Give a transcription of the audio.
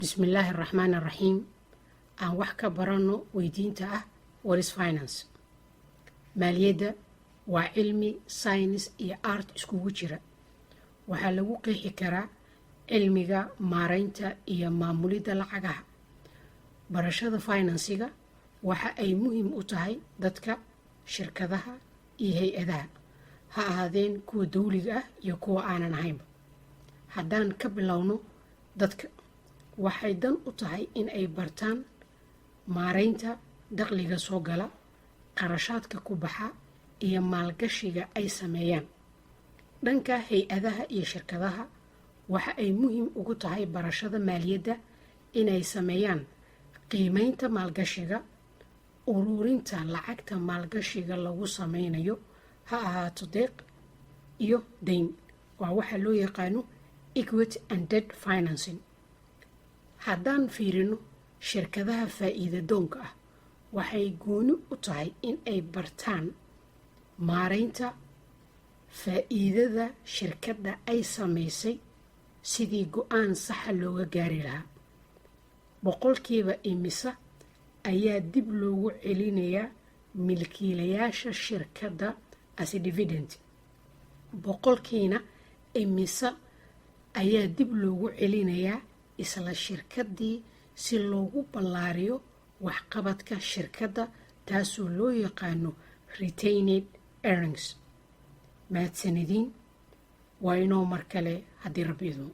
بسم الله الرحمن الرحيم. aan wax ka barano weydiinta ah what is finance. maaliyadda waa cilmi science iyo art iskugu jira. waxaa lagu qeexi karaa cilmiga maareynta iyo maamulidda lacagaha. barashada financiga waxa ay muhiim u tahay dadka, shirkadaha iyo hay-adaha, ha ahaadeen kuwa dawliga ah iyo kuwa aanan ahaynba. haddaan ka bilowno dadka, waxay dan u tahay in ay bartaan maareynta dakhliga soo gala, qarashaadka ku baxa iyo maalgashiga ay sameeyaan. dhanka hay-adaha iyo shirkadaha, waxa ay muhiim ugu tahay barashada maaliyadda inay sameeyaan qiimeynta maalgashiga, ururinta lacagta maalgashiga lagu sameynayo, ha ahaato deeq iyo dayn. waa waxa loo yaqaano equity and debt financing. haddaan fiirino shirkadaha faa'iido doonka ah, waxay gooni u tahay in ay bartaan maareynta faa'iidada shirkadda ay samaysay, sidii go-aan saxa looga gaari lahaa. boqolkiiba imisa ayaa dib loogu celinayaa milkiilayaasha shirkadda as a dividend. boqolkiina imisa ayaa dib loogu celinayaa isla shirkaddii si loogu ballaariyo waxqabadka shirkadda, taasoo loo yaqaano retained earnings. mahadsanidin. waa inoo mar kale haddii rabbi idmo.